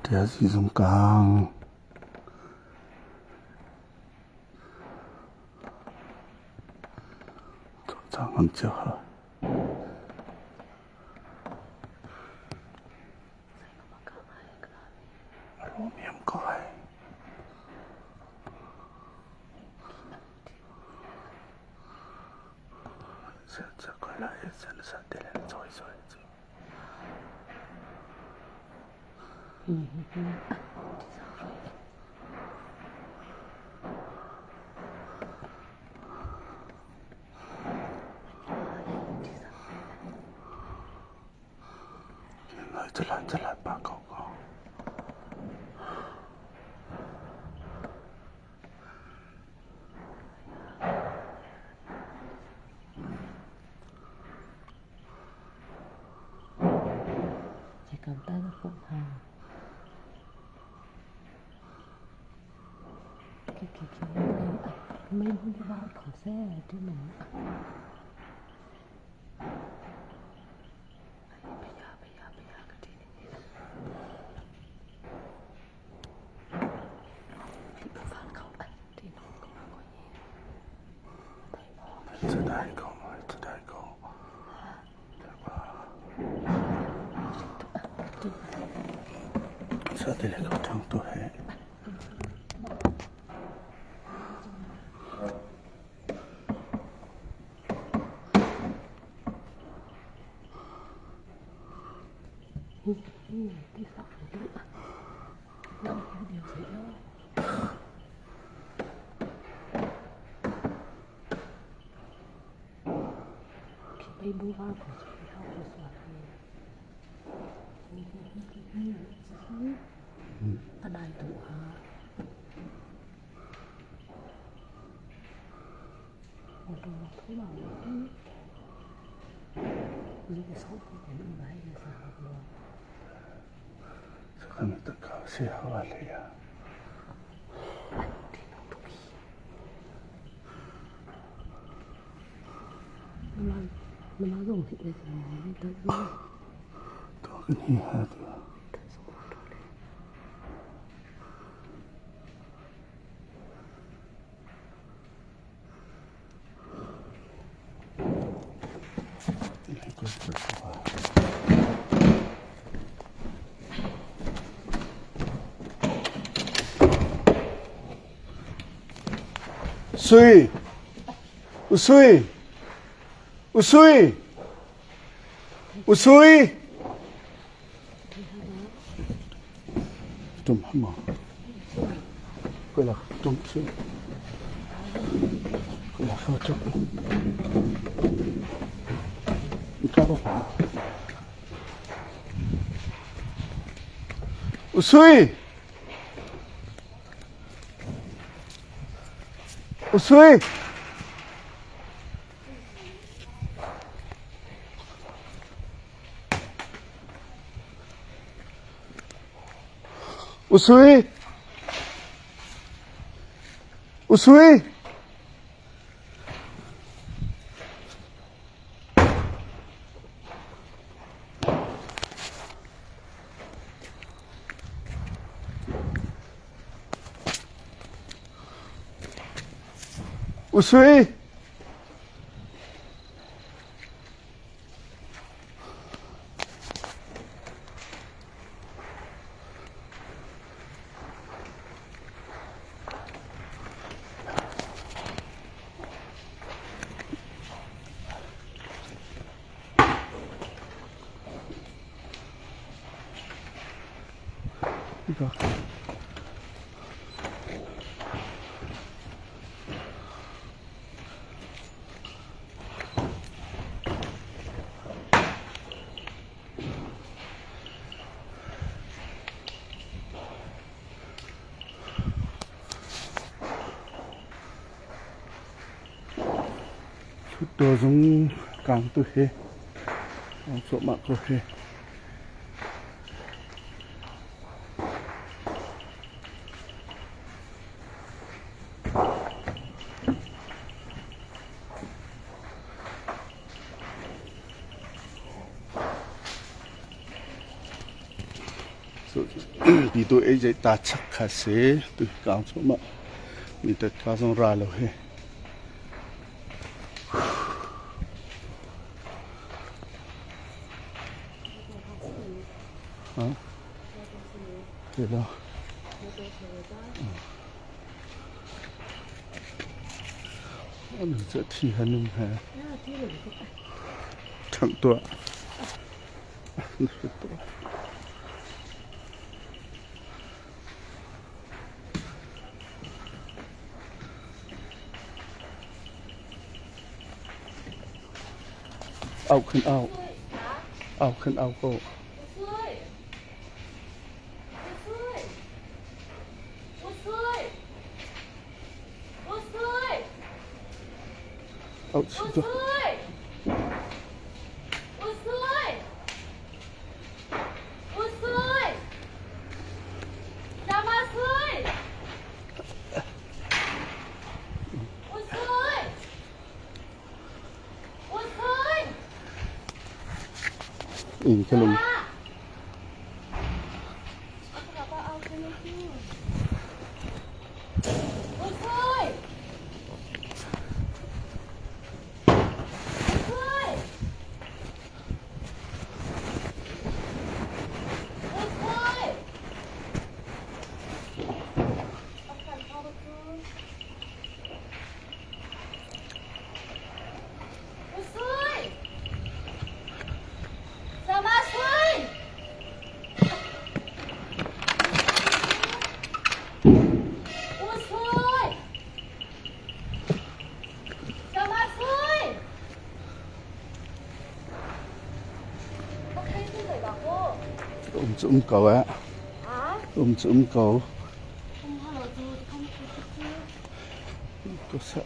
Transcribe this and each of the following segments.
Der ist wie so ein Gang. Sagen chưa hả? Miệng coi. Sẽ coi lại sẽ để lên rồi. Nói lại ba câu con. Chỉ cầm tay nó phụng hàng. Cái mấy muốn đi vào khổ xe chứ mình. Từ đây câu. Sao đây lại có thằng tôi hết? Đi vào nữa. Đâu có điều gì đâu. Bay bung vào của chị học của soạt ở đài tụ hả một đồ thứ bảo những cái số của mình vậy là sao học luôn sao không tất cả sẽ học lại à nó dùng thì bây giờ mình tới rồi tôi cái gì hả tôi Usui Tum hả quay là tum xui quay là khao chốc cao đâu phải Usui Usui Usui Được. Chút đồ giống càng tôi hê chỗ mạng tôi hê Pi tu e jai ta chak kha se tu kang so ma mi ta ka song ra lo he hả thế đó anh sẽ thi hành không hả thằng tua ao khăn ao khăn ao cô ao xin cho cái lùng Zoom cầu á, zoom cầu, có sợ.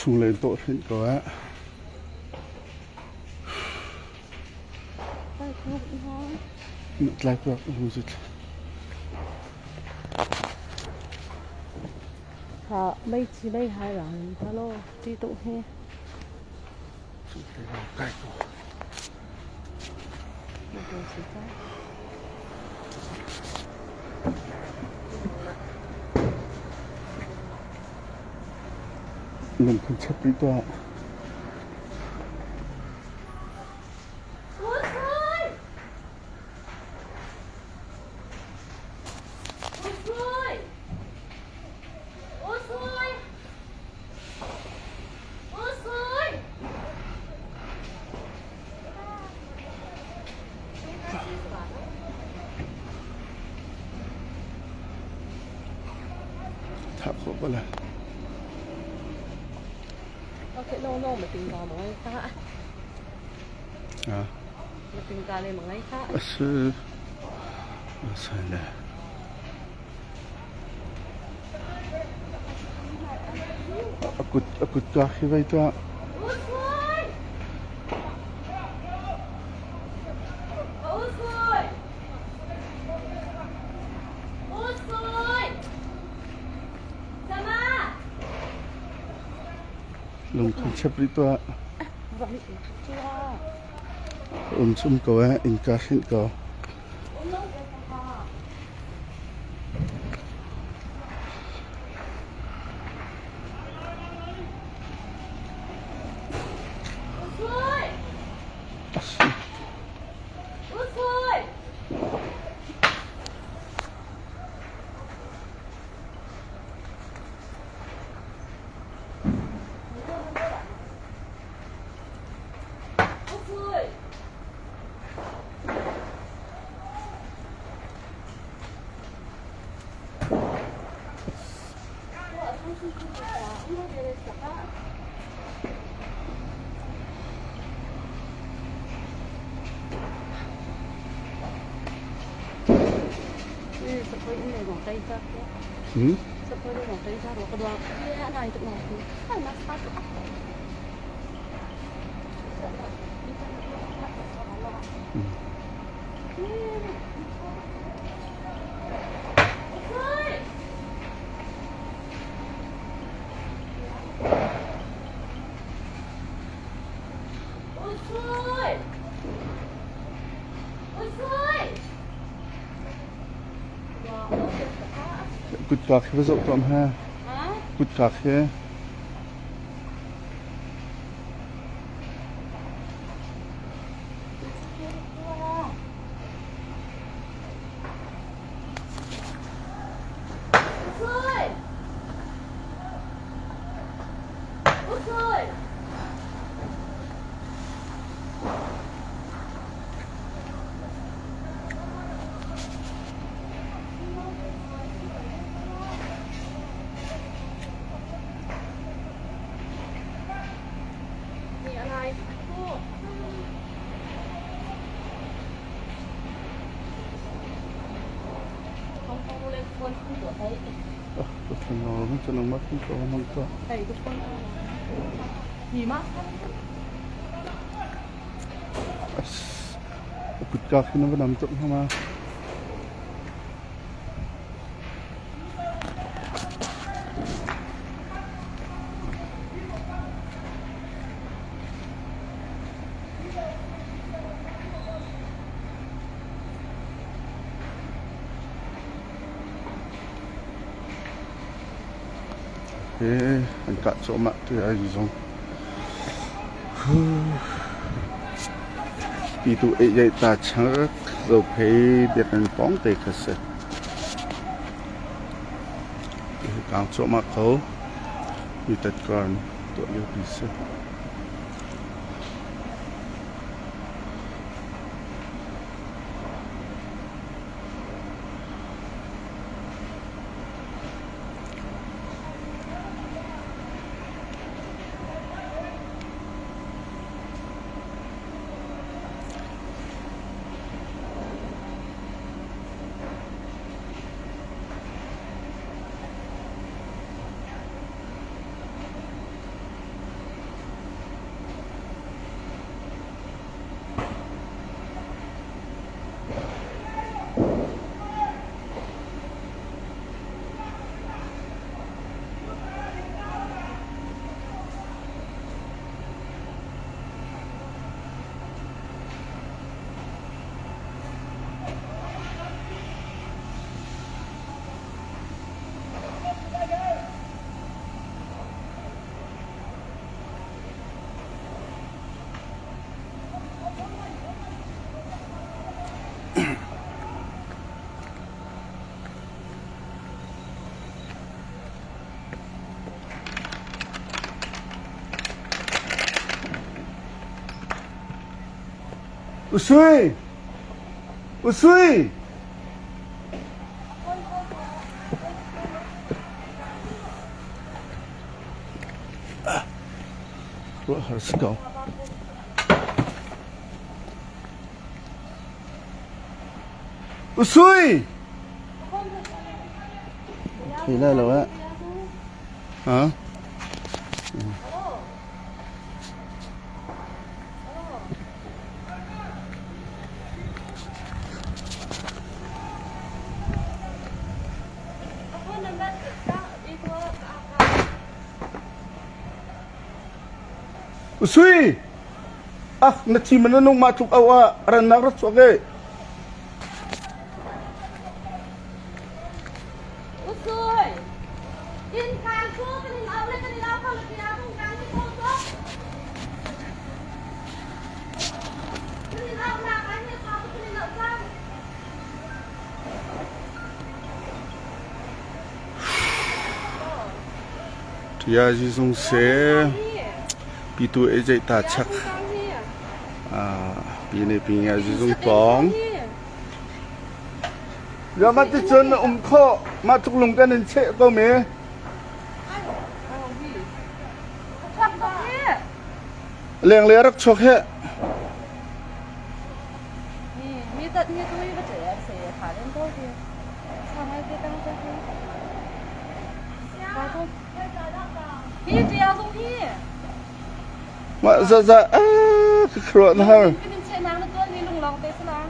Chung lên tội hiện có á. Lại được không dịch. Họ mấy chỉ mấy hai lần hello đi tụ he. Chúng ta làm cái của. Mình không chấp lý tọa. Tháp của bà là cái nô nô mà tình vào mà ngay khác à mà tình vào lên mà ngay khác sư sai nè aku tak kira itu lung không chấp lý tọa sum cầu á in cá xin cầu Thôi những người Quảng Tây chắc đấy. Hmm? Sắp tới đây Quảng Tây chắc nó có đoàn cái này tụi nó thì phải nó sát. Ôi xơi. Ôi xơi. Gut kak we zo tom ha. Hả? Gut kak he. Xơi. Ôi xơi. Gì ở đây? Cô. Không lên khuôn không của thấy. Ko no mo tan ma ko ko man ko. Thầyทุกคนgì mất Gut kak no ba nam tok ha ma. Anh cắt chỗ mặt thì ai dùng đi tụ ấy dạy ta chẳng rồi phải biết anh bóng tay cái gì càng chỗ mặt khâu đi tất cả tụi yêu đi xe Usui! Usui! Well, let's go. Usui! Thì đây rồi á. Hả? Usui! Ah, nachi mananong matuk awa ranarat soge. Ôi xơi. Yên khang chú cái này áo lên cái này áo không là cái áo không cắn cái cô chú. Cái này áo là cái này áo cái này áo căng. Thì à gì dùng xe bị tụi ấy dạy ta chắc bị này bị à gì dùng bóng giờ mà tới chân là khó mà chụp lồng cái nên chạy câu mẹ liền liền rất chọc hết mi tận như tôi bây giờ sẽ thả lên thôi thì sao mai không? Hi treo không hi? Mà ra cái khuẩn ha. Cái đêm chạy nắng nó tuôn đi lùng lòng thế sao?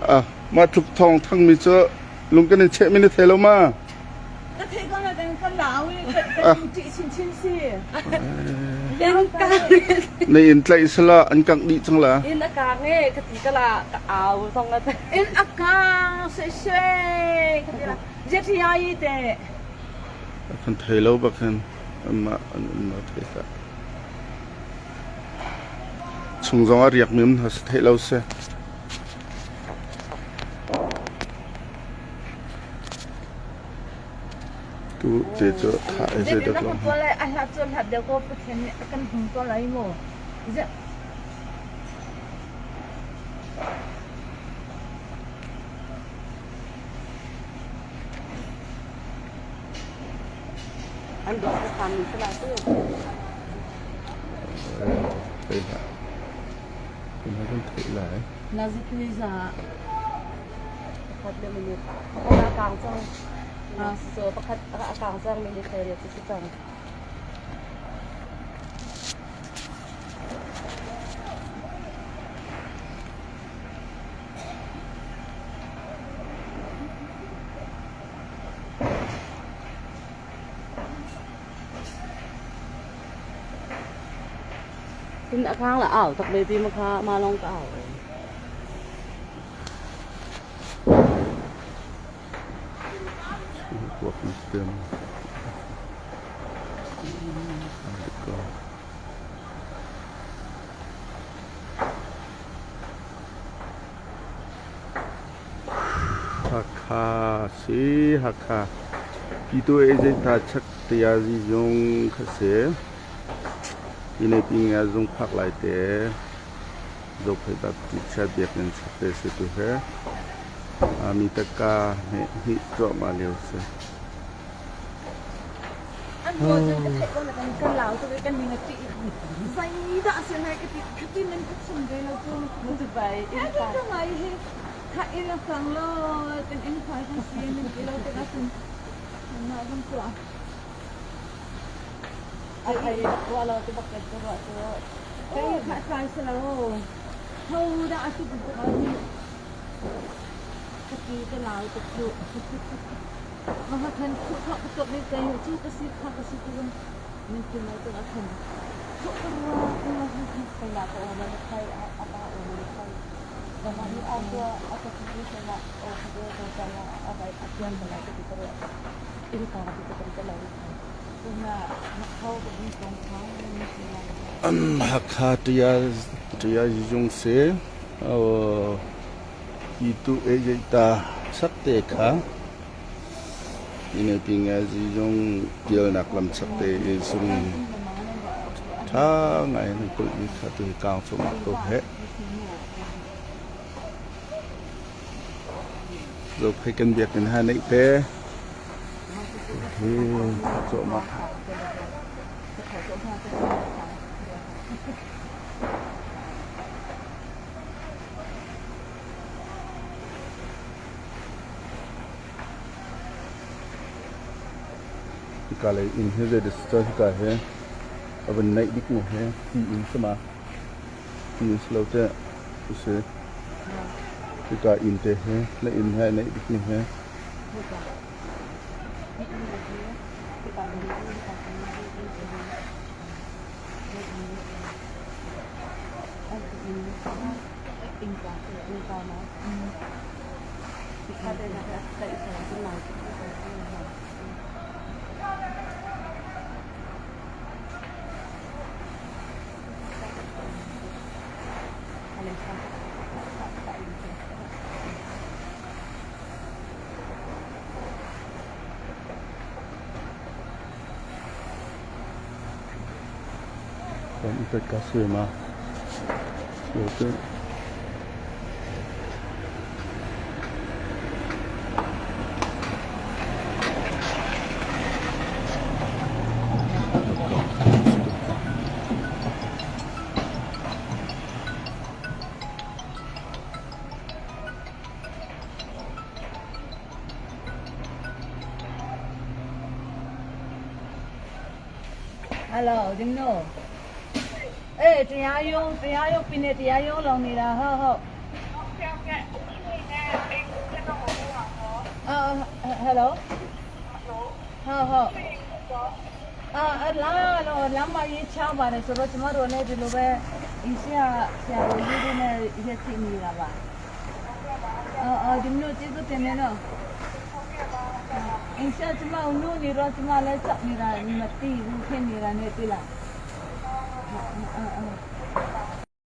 À mà thuộc thong thăng mi cho lung cái này chạy mi thế lâu mà. Cái thế con là con lão cái chị xin xì. Yang ka. Này in lại sala anh căng đi chăng là. In ka nge ketika la áo xong là In akang se cái gì là jethi ai thế. Kan thấy lâu bạc hơn mà anh thấy cả. Chung giống riêng mình hết thấy lâu xe. Tu để cho thải sẽ Jadi được nak lòng. tua lai ahlat tua had dia ko pesen akan tua lai mo. Iya. anh đó cái phần mình sẽ làm tiếp. Đây là nó vẫn thấy lại. Nazikliza. Phát lên mình có đã càng xong. So pakat càng xong mình sẽ được cái chồng. Tin đã khang là ảo thật baby mà long cả ảo. Cuộc tiền. Hakka si hakka. Itu aja tak cak tiazi jong khase. Ini pinga jong phak lại te. Dok phải đặt ticha biak nên sắp tới sẽ tu hết. Ami taka hi cho mà liều se. Anh có chứ cái con là con lão tôi cái mình là chị. Vậy đã xem này cái tin mình cũng sùng cái là tôi Muốn từ vậy in Anh cả. cái này thì thay in là càng lo tên em phải thằng xí mình cái lâu cái đó cũng nó vẫn quá. Ay wala to bakit to wa to. Cái phải phải sẽ là ô. Thôi đã chụp được cái này. Cái lão tôi chụp. Mà thân họ chụp đi cái chứ cái xí khác cái xí cái mình cứ nói tôi đã thành. Chụp Kaya na ko na kay apa o ni kay. Gamani ako sa na o ko sa na abay atyan na ko dito. Ini ka dito ko lang. Kuna nakau ko dito ng Hakka tia jong se. Itu aja ta sắc tệ khá. Ini pinga jong dia nak lam sắc tệ sung. Tha ngày nó cũng đi khá từ cao số mặt tốt hết. Rồi phải cần việc đến hai nãy thế. Thì chỗ mặt. Kalau in here the stuff ka hai. अब नई दिख में है कि इन समा कि इन स्लोटे उसे का इनते हैं न इन है नई दिख में है dan ikat kasih mah itu Hello ဒီမျိုးအေးတရားရုံးပြနေတရားရုံးလုံနေတာဟုတ်hello ဟုတ်လမ်းမရေးချပါတယ်ဆိုတော့ကျမတို့လည်းဒီလိုပဲအင်းဆရာတို့ရေးနေရက်ချင်နေတာပါဒီမျိုးကျေးဇူးတင်နေတော့အင်းဆရာကျမတို့နေတော့ကျမလည်းစက်နေတာမသိဘူးဖြစ်နေတာနဲ့တွေ့လား